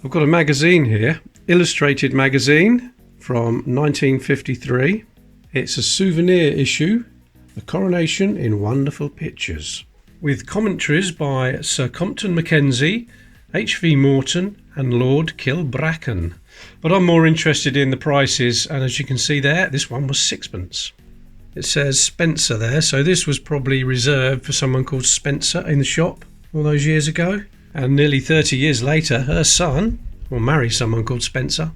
I've got a magazine here, illustrated magazine from 1953. It's a souvenir issue, The Coronation in Wonderful Pictures, with commentaries by Sir Compton Mackenzie, H.V. Morton and Lord Kilbracken. But I'm more interested in the prices, and as you can see there, this one was sixpence. It says Spencer there, so this was probably reserved for someone called Spencer in the shop all those years ago. And nearly 30 years later, her son will marry someone called Spencer.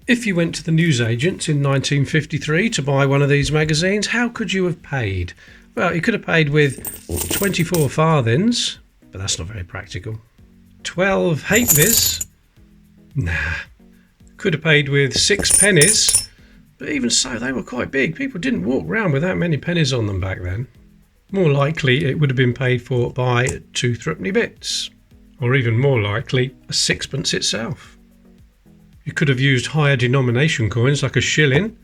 If you went to the newsagents in 1953 to buy one of these magazines, how could you have paid? Well, you could have paid with 24 farthings, but that's not very practical. 12 halfpennies? Nah. Could have paid with 6 pennies, but even so, they were quite big. People didn't walk around with that many pennies on them back then. More likely, it would have been paid for by 2 threepenny bits. Or even more likely, a sixpence itself. You could have used higher denomination coins like a shilling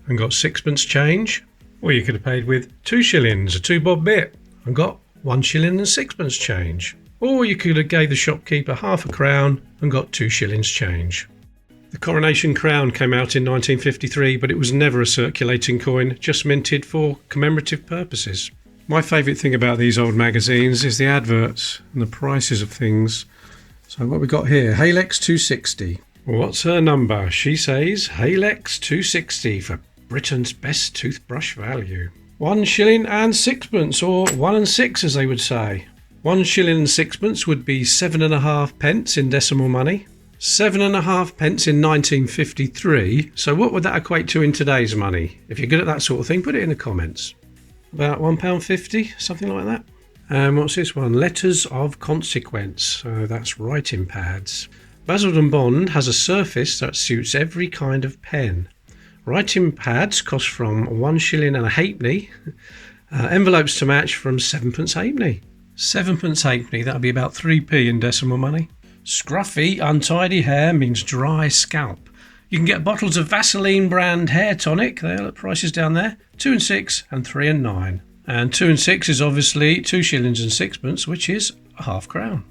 and got sixpence change, or you could have paid with 2 shillings, a 2-bob bit, and got 1 shilling and sixpence change. Or you could have gave the shopkeeper half a crown and got 2 shillings change. The Coronation crown came out in 1953, but it was never a circulating coin, just minted for commemorative purposes. My favourite thing about these old magazines is the adverts and the prices of things. So what we got here, Halex 260. What's her number? She says Halex 260 for Britain's best toothbrush value. 1 shilling and sixpence, or 1 and 6 as they would say. 1 shilling and sixpence would be 7.5 pence in decimal money. 7.5 pence in 1953. So what would that equate to in today's money? If you're good at that sort of thing, put it in the comments. About £1.50, something like that. And what's this one? Letters of Consequence. So that's writing pads. Basildon Bond has a surface that suits every kind of pen. Writing pads cost from 1 shilling and a halfpenny. Envelopes to match from 7pence halfpenny. 7pence halfpenny, that'll be about 3p in decimal money. Scruffy, untidy hair means dry scalp. You can get bottles of Vaseline brand hair tonic. There, the prices down there. 2 and 6 and 3 and 9. And 2 and 6 is obviously 2 shillings and sixpence, which is a half crown.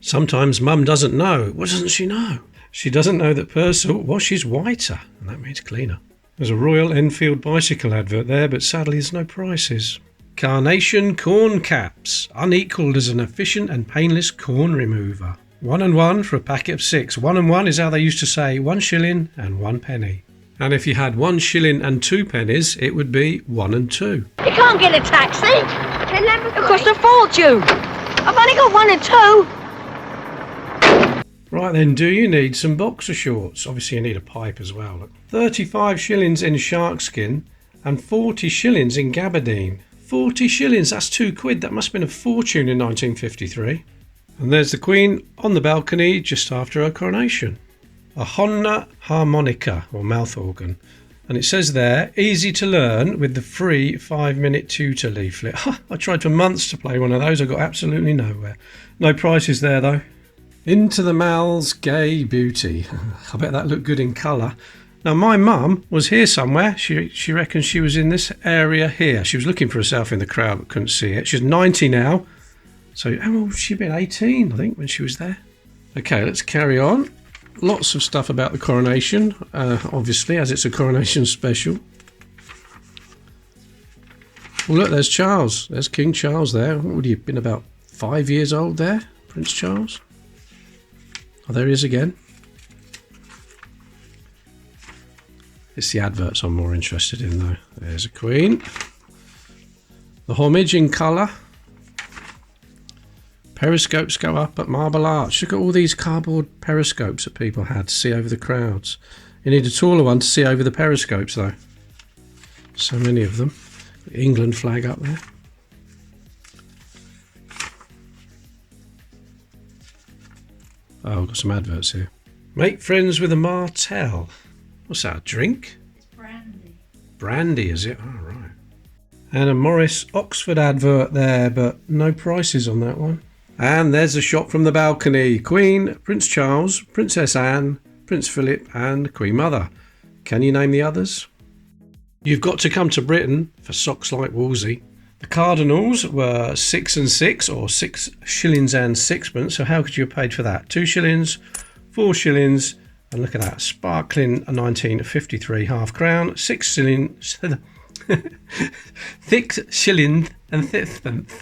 Sometimes Mum doesn't know. What doesn't she know? She doesn't know that Purcell washes whiter, and that means cleaner. There's a Royal Enfield bicycle advert there, but sadly there's no prices. Carnation corn caps, unequalled as an efficient and painless corn remover. 1 and 1 for a packet of 6. 1 and 1 is how they used to say 1 shilling and 1 penny. And if you had 1 shilling and 2 pennies, it would be 1 and 2. You can't get a taxi. It costs a fortune. I've only got 1 and 2. Right then, do you need some boxer shorts? Obviously you need a pipe as well. Look. 35 shillings in shark skin and 40 shillings in gabardine. 40 shillings, that's £2. That must have been a fortune in 1953. And there's the Queen on the balcony just after her coronation. A Honda harmonica, or mouth organ. And it says there, easy to learn with the free 5-minute tutor leaflet. I tried for months to play one of those. I got absolutely nowhere. No prices there though. Into the Mal's Gay Beauty. I bet that looked good in colour. Now my mum was here somewhere. She reckons she was in this area here. She was looking for herself in the crowd but couldn't see it. She's 90 now. So, how old would she have been? 18, I think, when she was there. Okay, let's carry on. Lots of stuff about the coronation, obviously, as it's a coronation special. Well, look, there's Charles. There's King Charles there. What would he have been, about 5 years old there? Prince Charles. Oh, there he is again. It's the adverts I'm more interested in, though. There's a Queen. The homage in colour. Periscopes go up at Marble Arch. Look at all these cardboard periscopes that people had to see over the crowds. You need a taller one to see over the periscopes though. So many of them. The England flag up there. Oh, I've got some adverts here. Make friends with a Martell. What's that, a drink? It's brandy. Brandy, is it? Oh, right. And a Morris Oxford advert there, but no prices on that one. And there's a shot from the balcony. Queen, Prince Charles, Princess Anne, Prince Philip and Queen Mother. Can you name the others? You've got to come to Britain for socks like Wolsey. The Cardinals were 6 and 6, or 6 shillings and sixpence. So how could you have paid for that? 2 shillings, 4 shillings, and look at that, sparkling 1953 half crown, 6 shillings, thick shilling and sixpence.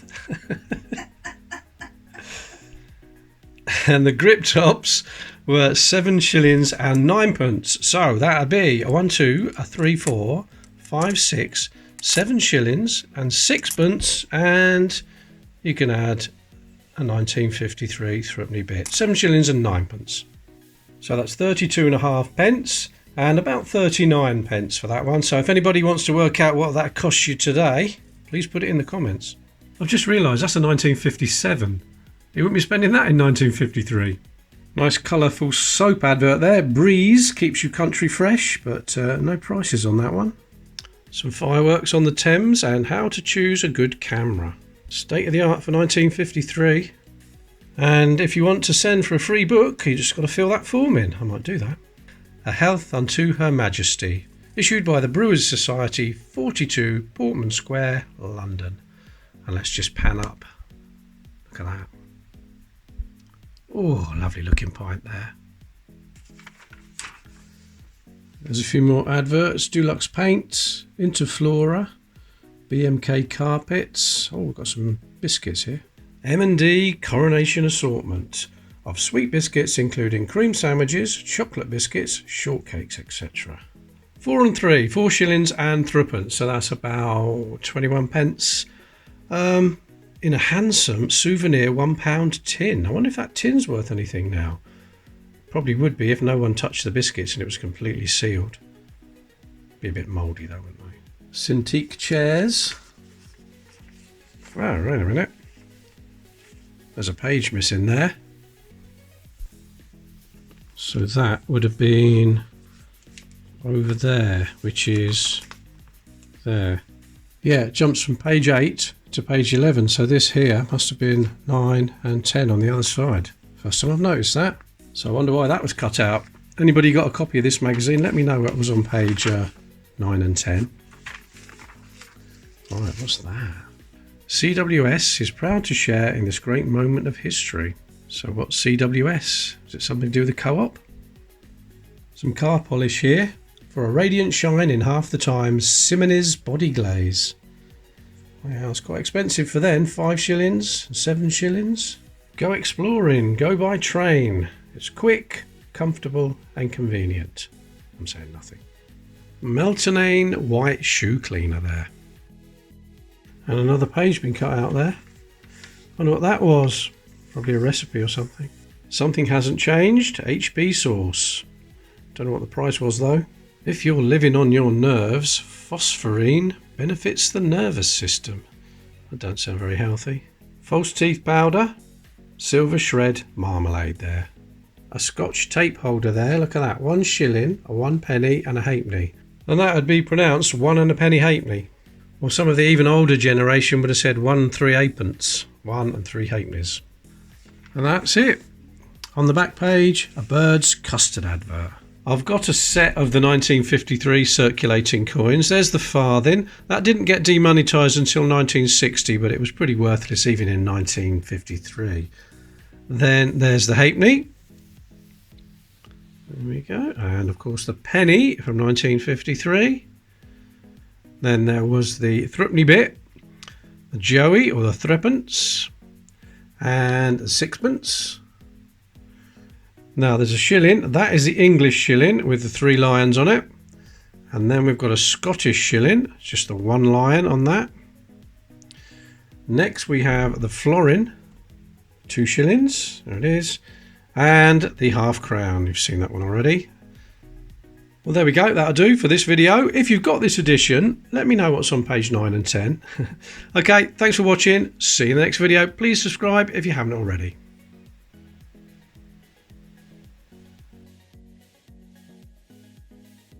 And the grip tops were 7 shillings and 9pence. So that'd be a 1, 2, a 3, 4, 5, 6, 7 shillings and 6pence, and you can add a 1953 threepenny bit. 7 shillings and 9pence. So that's 32.5 pence and about 39 pence for that one. So if anybody wants to work out what that costs you today, please put it in the comments. I've just realised that's a 1957. You wouldn't be spending that in 1953. Nice colourful soap advert there. Breeze keeps you country fresh, but no prices on that one. Some fireworks on the Thames and how to choose a good camera. State of the art for 1953. And if you want to send for a free book, you just got to fill that form in. I might do that. A Health Unto Her Majesty, issued by the Brewers Society, 42 Portman Square, London. And let's just pan up. Look at that. Oh, lovely looking pint there. There's a few more adverts. Dulux Paints, Interflora, BMK Carpets. Oh, we've got some biscuits here. M&D Coronation assortment of sweet biscuits, including cream sandwiches, chocolate biscuits, shortcakes, etc. 4 and 3, 4 shillings and 3pence. So that's about 21 pence. In a handsome souvenir £1 tin. I wonder if that tin's worth anything now. Probably would be if no one touched the biscuits and it was completely sealed. Be a bit mouldy though, wouldn't they? Cintiq chairs. Oh, wait a minute. There's a page missing there. So that would have been over there, which is there. Yeah, it jumps from page 8 to page 11. So this here must have been 9 and 10 on the other side. First time I've noticed that. So I wonder why that was cut out. Anybody got a copy of this magazine? Let me know what was on page 9 and 10. Right, what's that? CWS is proud to share in this great moment of history. So what's CWS? Is it something to do with the co-op? Some car polish here. For a radiant shine in half the time, Simonez body glaze. Wow, it's quite expensive for then. 5 shillings, 7 shillings. Go exploring, go by train. It's quick, comfortable and convenient. I'm saying nothing. Meltonane white shoe cleaner there. And another page been cut out there. I wonder what that was. Probably a recipe or something. Something hasn't changed. HB sauce. Don't know what the price was though. If you're living on your nerves, phosphorine benefits the nervous system. That don't sound very healthy. False teeth powder. Silver shred marmalade there. A Scotch tape holder there. Look at that. 1 shilling, a 1 penny and a halfpenny. And that would be pronounced 1 and a penny halfpenny. Well, some of the even older generation would have said 1 3 halfpence, 1 and 3 halfpennies. And that's it. On the back page, a bird's custard advert. I've got a set of the 1953 circulating coins. There's the farthing. That didn't get demonetised until 1960, but it was pretty worthless even in 1953. Then there's the halfpenny. There we go. And of course the penny from 1953. Then there was the threepenny bit, the joey or the threepence, and the sixpence. Now there's a shilling. That is the English shilling with the 3 lions on it. And then we've got a Scottish shilling, just the 1 lion on that. Next we have the florin, 2 shillings. There it is. And the half crown. You've seen that one already. Well, there we go. That'll do for this video. If you've got this edition, let me know what's on page 9 and 10. Okay, thanks for watching. See you in the next video. Please subscribe if you haven't already.